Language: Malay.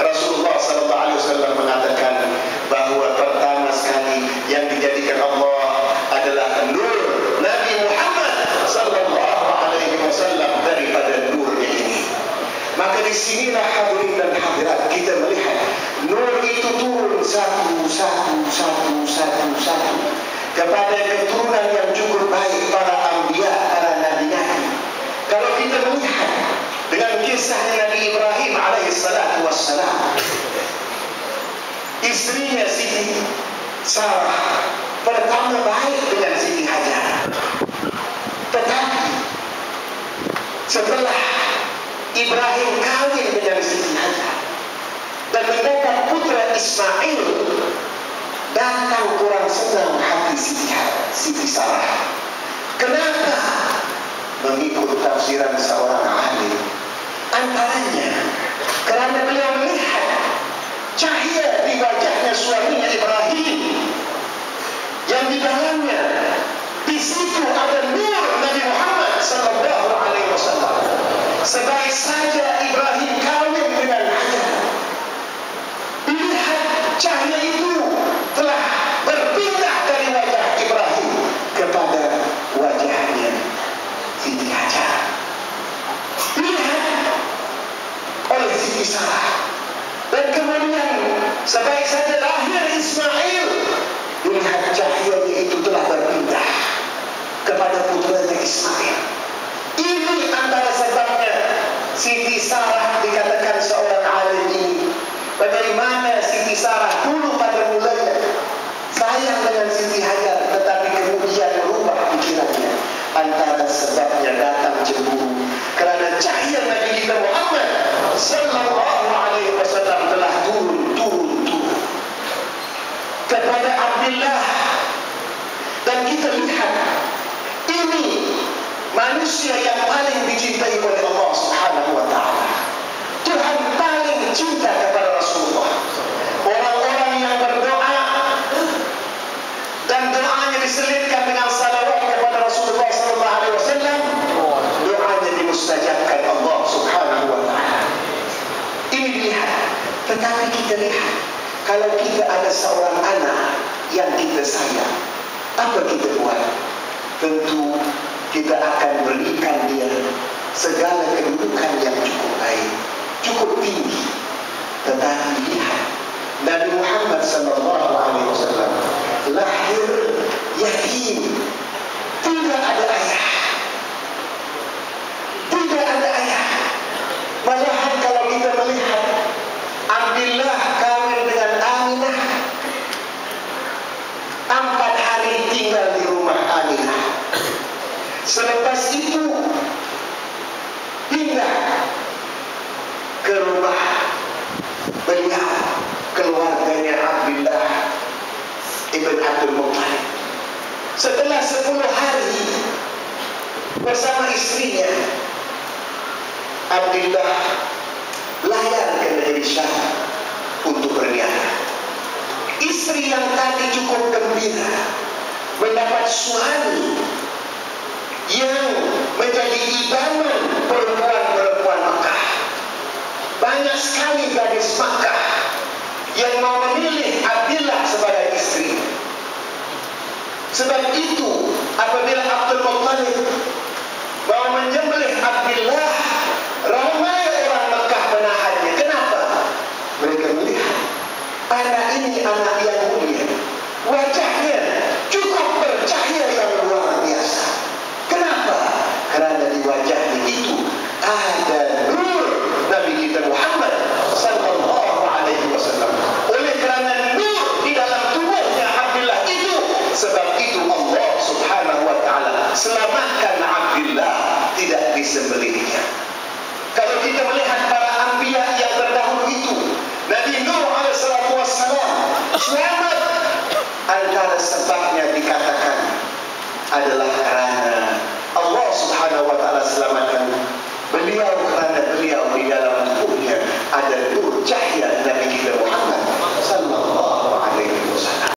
Rasulullah SAW mengatakan bahwa pertama sekali yang dijadikan Allah adalah nur Nabi Muhammad SAW daripada nurnya ini. Maka di sinilah hadirin dan hadirat kita melihat nur itu turun satu kepada keturunan yang cukup baik, para anbiya, para nabi-nabi. Kalau kita melihat dengan kisahnya Nabi Ibrahim alaihissalatu wassalam, istrinya Siti Sarah pertama baik dengan Siti Hajar, tetapi setelah Ibrahim kawin dengan Siti Hajar dan mendapat putra Ismail, datang kurang senang hati Siti Sarah. Kenapa? Mengikut tafsiran seorang alim, antaranya karena beliau melihat cahaya di wajahnya suaminya Ibrahim, yang di dalamnya di situ ada nur Nabi Muhammad sallallahu alaihi wasallam. Sebaik saja Ibrahim kawin dengan Hajar, dilihat cahaya itu telah berpindah dari wajah Ibrahim kepada wajahnya Siti Hajar, dilihat oleh Siti Sarah. Dan kemudian sebaik saja lahir Ismail, dilihat cahayanya itu telah berpindah kepada putranya Ismail. Ini antara sebabnya Siti Sarah dikatakan seorang alim ini. Bagaimana Siti Sarah dulu pada mulanya sayang dengan Siti Hajar, tetapi kemudian berubah pikirannya. Antara sebabnya datang cemburu kerana cahaya Nabi kita Muhammad sallallahu alaihi wasallam telah turun kepada Abdullah. Dan kita lihat ini manusia yang paling dicintai oleh Allah Subhanahu wa taala. Tuhan paling cinta kepada Rasulullah. Orang-orang yang berdoa dan doanya diselipkan dengan salawat kepada Rasulullah sallallahu alaihi wasallam, doanya dimustajabkan Allah Subhanahu wa taala. Ini dilihat. Tetapi kita lihat, kalau kita ada seorang anak yang kita sayang, apa kita buat? Tentu kita akan berikan dia segala kedudukan yang cukup baik, cukup tinggi. Tetapi lihat, Nabi Muhammad sallallahu alaihi wasallam lahir yatim, tidak ada ayah, tidak ada ayah. Malahan kalau kita melihat Abdullah kawin dengan Aminah, 4 hari tinggal di rumah Aminah. Selepas itu pindah ke rumah beliau, keluarganya Abdullah ibn Abdul Muttalib. Setelah 10 hari bersama istrinya, Abdullah layar ke negeri Syam untuk berniaga. Istri yang tadi cukup gembira mendapat suami yang menjadi idaman perempuan-perempuan Makkah. Banyak sekali gadis Makkah yang mau memilih Abdullah sebagai istri. Sebab itu apabila Abdul Muttalib mau menyembelih Abdullah, ramai orang Makkah menahannya. Kenapa? Mereka melihat anak ini anak yang mulia, wajahnya cukup bercahaya yang luar biasa. Kenapa? Karena di wajahnya itu ada nur Nabi kita Muhammad sallallahu alaihi wasallam. Oleh kerana nur di dalam tubuhnya Abdullah itu, sebab itu Allah Subhanahu wa taala selamatkan Abdullah, tidak disembelihnya. Kalau kita melihat para anbiya yang terdahulu itu, Nabi Nuh alaihi salatu wassalam selamat, antara sebabnya dikatakan